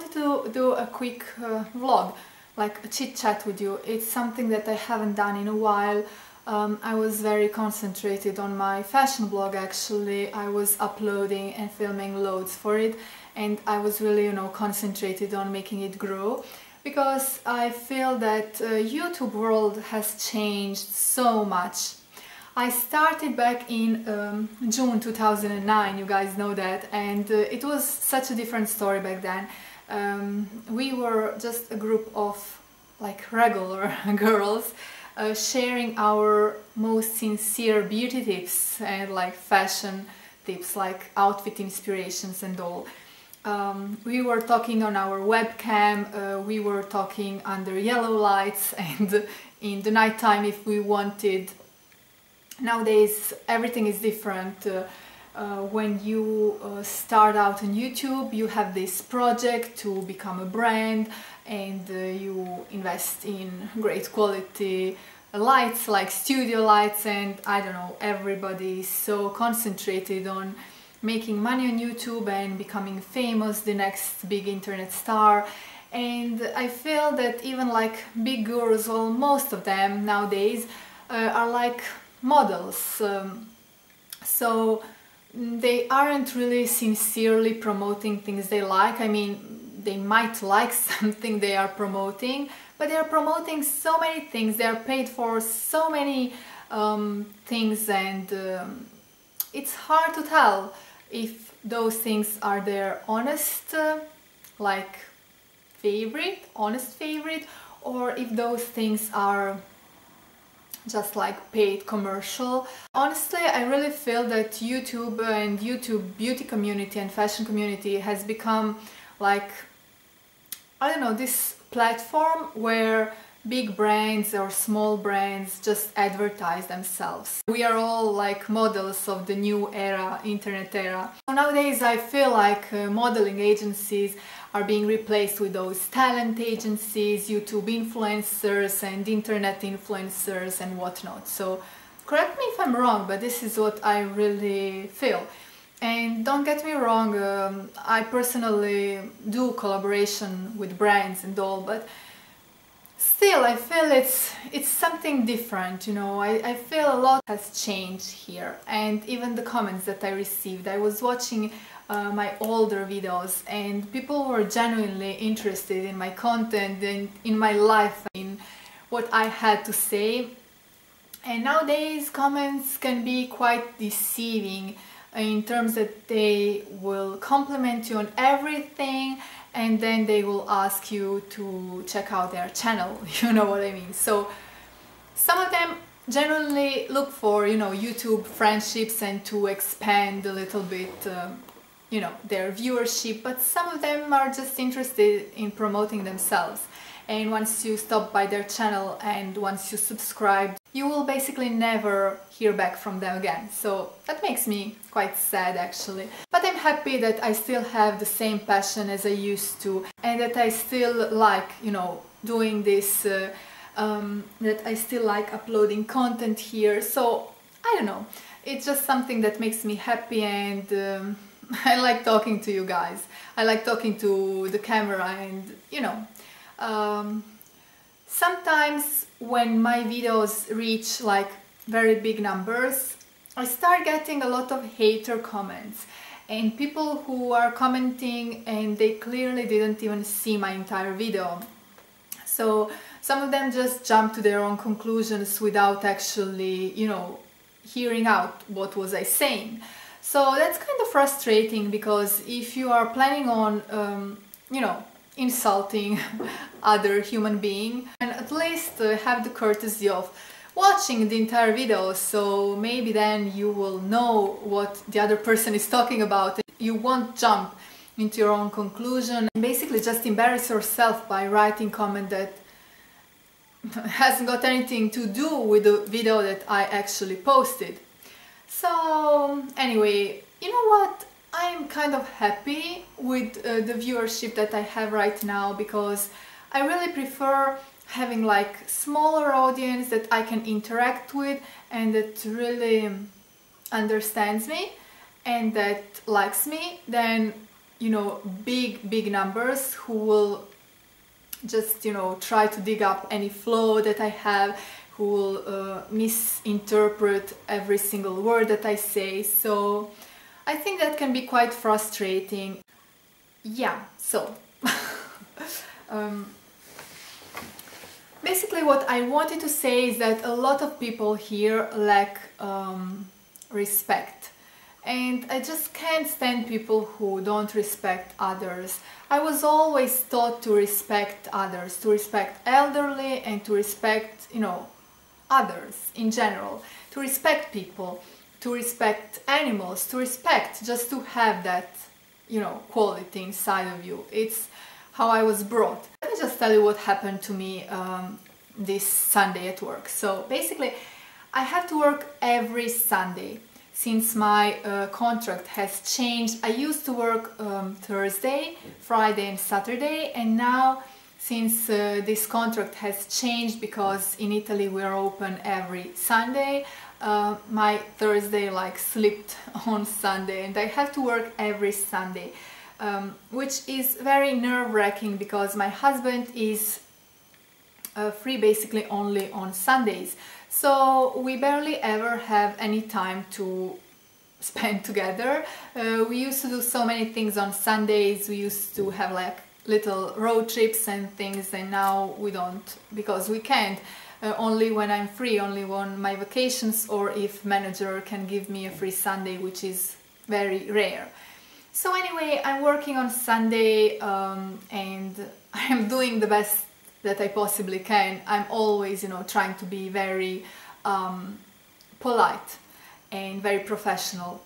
wanted to do a quick vlog, like a chit chat with you. It's something that I haven't done in a while. I was very concentrated on my fashion blog actually. I was uploading and filming loads for it, and I was really, concentrated on making it grow, because I feel that YouTube world has changed so much. I started back in June 2009, you guys know that, and it was such a different story back then. We were just a group of like regular girls sharing our most sincere beauty tips and like fashion tips, like outfit inspirations and all. We were talking on our webcam, we were talking under yellow lights and in the nighttime if we wanted. Nowadays everything is different. When you start out on YouTube, you have this project to become a brand, and you invest in great quality lights, like studio lights, and I don't know, everybody is so concentrated on making money on YouTube and becoming famous, the next big internet star. And I feel that even like big gurus, well, most of them nowadays are like models, so they aren't really sincerely promoting things they like. I mean, they might like something they are promoting, but they are promoting so many things, they are paid for so many things, and it's hard to tell if those things are their honest like honest favorite, or if those things are just like paid commercial. Honestly, I really feel that YouTube and YouTube beauty community and fashion community has become like, I don't know, this platform where big brands or small brands just advertise themselves. We are all like models of the new era, internet era. Nowadays I feel like modeling agencies are being replaced with those talent agencies, YouTube influencers and internet influencers and whatnot. So correct me if I'm wrong, but this is what I really feel. And don't get me wrong, I personally do collaboration with brands and all, but still I feel it's something different, I feel a lot has changed here. And even the comments that I received, I was watching my older videos, and people were genuinely interested in my content and in my life, in what I had to say. And nowadays comments can be quite deceiving in terms that they will compliment you on everything, and then they will ask you to check out their channel, you know what I mean. So some of them genuinely look for, YouTube friendships and to expand a little bit, their viewership, but some of them are just interested in promoting themselves. And once you stop by their channel and once you subscribe, you will basically never hear back from them again. So that makes me quite sad actually. But I'm happy that I still have the same passion as I used to, and that I still like, doing this, that I still like uploading content here. So I don't know, it's just something that makes me happy, and I like talking to you guys. I like talking to the camera, and sometimes when my videos reach like very big numbers, I start getting a lot of hater comments, and people who are commenting and they clearly didn't even see my entire video. So some of them just jump to their own conclusions without actually, hearing out what was I saying. So that's kind of frustrating, because if you are planning on, insulting other human being, and at least have the courtesy of watching the entire video, so maybe then you will know what the other person is talking about. You won't jump into your own conclusion and basically just embarrass yourself by writing comment that hasn't got anything to do with the video that I actually posted. So anyway, you know what? I'm kind of happy with the viewership that I have right now, because I really prefer having like smaller audience that I can interact with and that really understands me and that likes me, than you know, big numbers who will just, you know, try to dig up any flaw that I have, who will misinterpret every single word that I say. So I think that can be quite frustrating. Yeah, so basically what I wanted to say is that a lot of people here lack respect. And I just can't stand people who don't respect others. I was always taught to respect others, to respect elderly and to respect, you know, others in general, to respect people, to respect animals, to respect, just to have that, you know, quality inside of you. It's how I was brought. Let me just tell you what happened to me this Sunday at work. So basically, I have to work every Sunday. Since my contract has changed, I used to work Thursday, Friday and Saturday, and now since this contract has changed, because in Italy we are open every Sunday, my Thursday like slipped on Sunday and I have to work every Sunday, which is very nerve-wracking because my husband is free basically only on Sundays. So we barely ever have any time to spend together. We used to do so many things on Sundays. We used to have like little road trips and things, and now we don't, because we can't. Only when I'm free, only on my vacations, or if manager can give me a free Sunday, which is very rare. So anyway, I'm working on Sunday and I'm doing the best that I possibly can. I'm always, you know, trying to be very polite and very professional.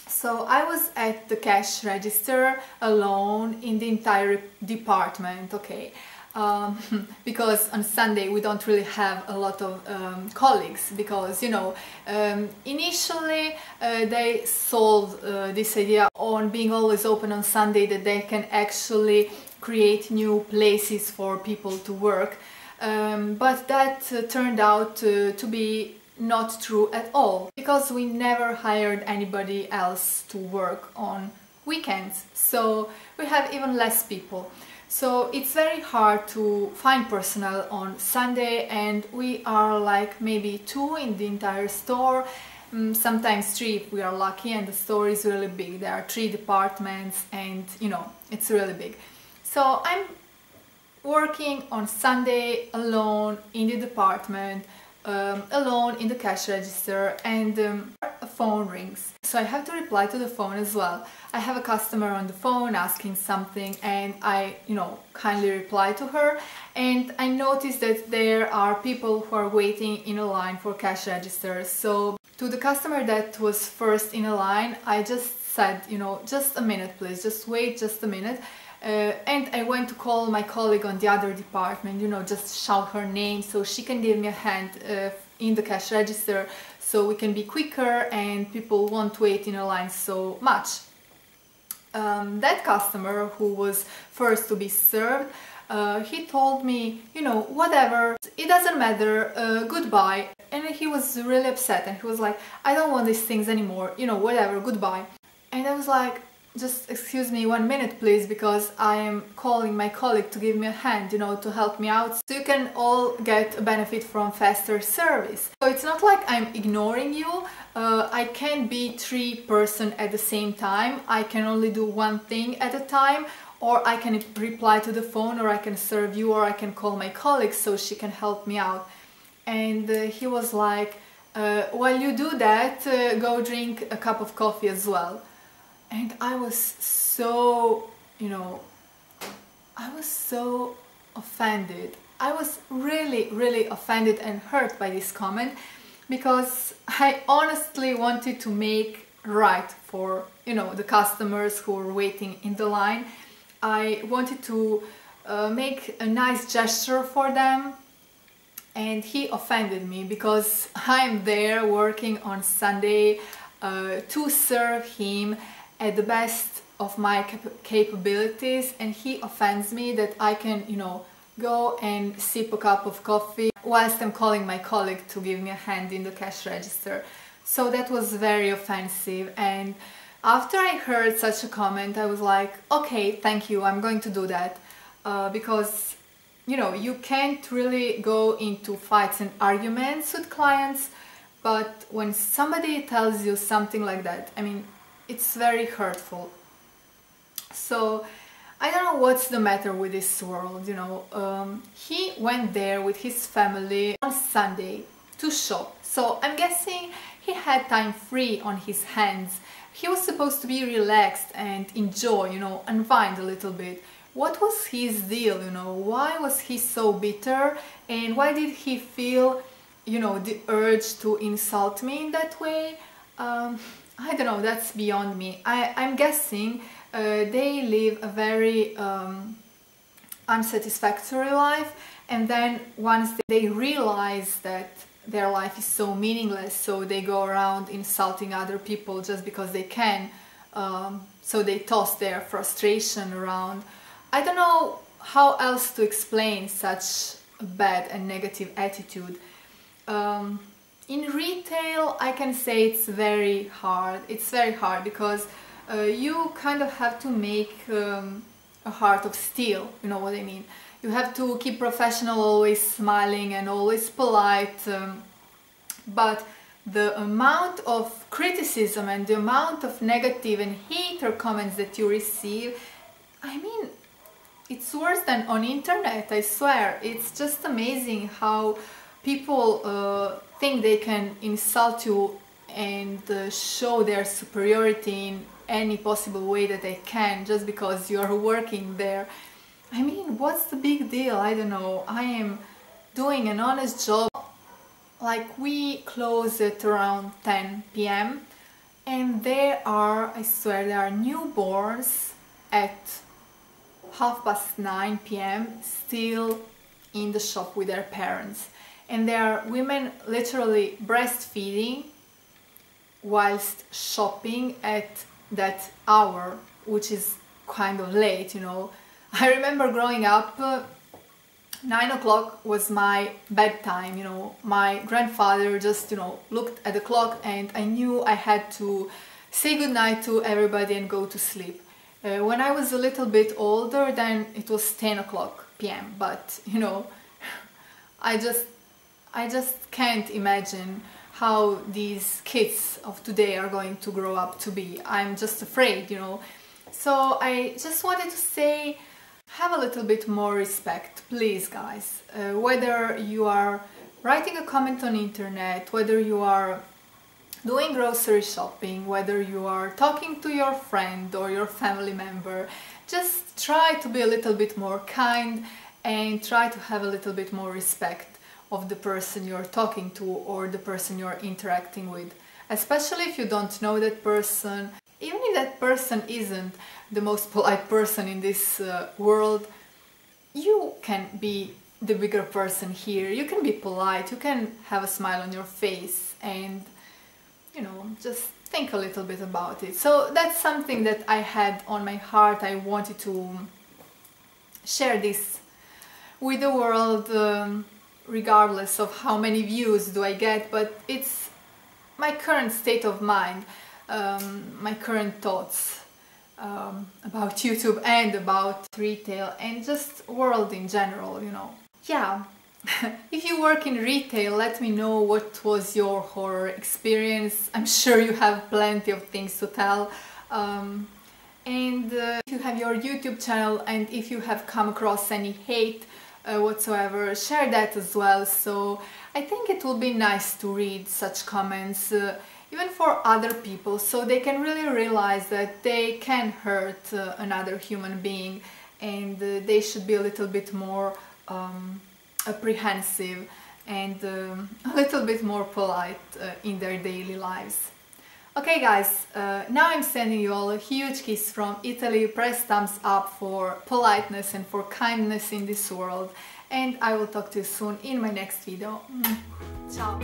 So I was at the cash register alone in the entire department, okay, because on Sunday we don't really have a lot of colleagues, because, you know, initially they sold this idea on being always open on Sunday, that they can actually create new places for people to work, but that turned out to be not true at all, because we never hired anybody else to work on weekends, so we have even less people. So it's very hard to find personnel on Sunday, and we are like maybe 2 in the entire store, sometimes 3 if we are lucky, and the store is really big. There are 3 departments and, you know, it's really big. So I'm working on Sunday alone in the department, alone in the cash register, and a phone rings. So I have to reply to the phone as well. I have a customer on the phone asking something, and I, you know, kindly reply to her, and I noticed that there are people who are waiting in a line for cash registers. So to the customer that was first in a line, I just said, you know, just a minute please, just wait just a minute. And I went to call my colleague on the other department, you know, just shout her name so she can give me a hand in the cash register, so we can be quicker and people won't wait in a line so much. That customer who was first to be served, he told me, you know, whatever, it doesn't matter, goodbye. And he was really upset, and he was like, I don't want these things anymore, you know, whatever, goodbye. And I was like, just excuse me 1 minute please, because I am calling my colleague to give me a hand, you know, to help me out, so you can all get a benefit from faster service. So it's not like I'm ignoring you. I can't be 3 persons at the same time. I can only do one thing at a time, or I can reply to the phone, or I can serve you, or I can call my colleague so she can help me out. And he was like, while you do that, go drink a cup of coffee as well. And I was so, you know, I was so offended. I was really offended and hurt by this comment, because I honestly wanted to make right for, you know, the customers who were waiting in the line. I wanted to make a nice gesture for them, and he offended me because I'm there working on Sunday to serve him at the best of my capabilities, and he offends me that I can, you know, go and sip a cup of coffee whilst I'm calling my colleague to give me a hand in the cash register. So that was very offensive, and After I heard such a comment, I was like, okay, thank you, I'm going to do that. Because, you know, you can't really go into fights and arguments with clients, but when somebody tells you something like that, I mean, it's very hurtful. So I don't know what's the matter with this world, you know. He went there with his family on Sunday to shop, so I'm guessing he had time free on his hands. He was supposed to be relaxed and enjoy, you know, unwind a little bit. What was his deal, you know? Why was he so bitter, and why did he feel, you know, the urge to insult me in that way? I don't know, that's beyond me. I'm guessing they live a very unsatisfactory life, and then once they realize that their life is so meaningless, so they go around insulting other people just because they can, so they toss their frustration around. I don't know how else to explain such a bad and negative attitude. In retail, I can say it's very hard. It's very hard because you kind of have to make a heart of steel, you know what I mean? You have to keep professional, always smiling and always polite, but the amount of criticism and the amount of negative and hater comments that you receive, I mean, it's worse than on internet, I swear. It's just amazing how people think they can insult you and show their superiority in any possible way that they can just because you're working there. I mean, what's the big deal? I don't know. I am doing an honest job. Like, we close at around 10 p.m. and there are, I swear, there are newborns at 9:30 p.m. still in the shop with their parents. And there are women literally breastfeeding whilst shopping at that hour, which is kind of late, you know. I remember growing up, 9 o'clock was my bedtime, you know. My grandfather just, you know, looked at the clock and I knew I had to say goodnight to everybody and go to sleep. When I was a little bit older, then it was 10 o'clock p.m. But, you know, I just can't imagine how these kids of today are going to grow up to be. I'm just afraid, you know. So I just wanted to say, have a little bit more respect, please, guys. Whether you are writing a comment on internet, whether you are doing grocery shopping, whether you are talking to your friend or your family member, just try to be a little bit more kind and try to have a little bit more respect of the person you're talking to or the person you're interacting with. Especially if you don't know that person, even if that person isn't the most polite person in this world, you can be the bigger person here. You can be polite, you can have a smile on your face and, you know, just think a little bit about it. So that's something that I had on my heart. I wanted to share this with the world, regardless of how many views do I get, but it's my current state of mind, my current thoughts about YouTube and about retail and just world in general, you know. Yeah, if you work in retail, let me know what was your horror experience. I'm sure you have plenty of things to tell. And if you have your YouTube channel and if you have come across any hate whatsoever, share that as well. So I think it will be nice to read such comments, even for other people, so they can really realize that they can hurt another human being and they should be a little bit more apprehensive and a little bit more polite in their daily lives. Okay guys, now I'm sending you all a huge kiss from Italy. Press thumbs up for politeness and for kindness in this world, and I will talk to you soon in my next video. Ciao!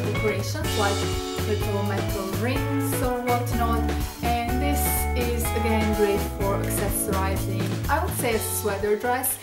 Decorations like little metal rings or whatnot, and this is again great for accessorizing, I would say, a sweater dress.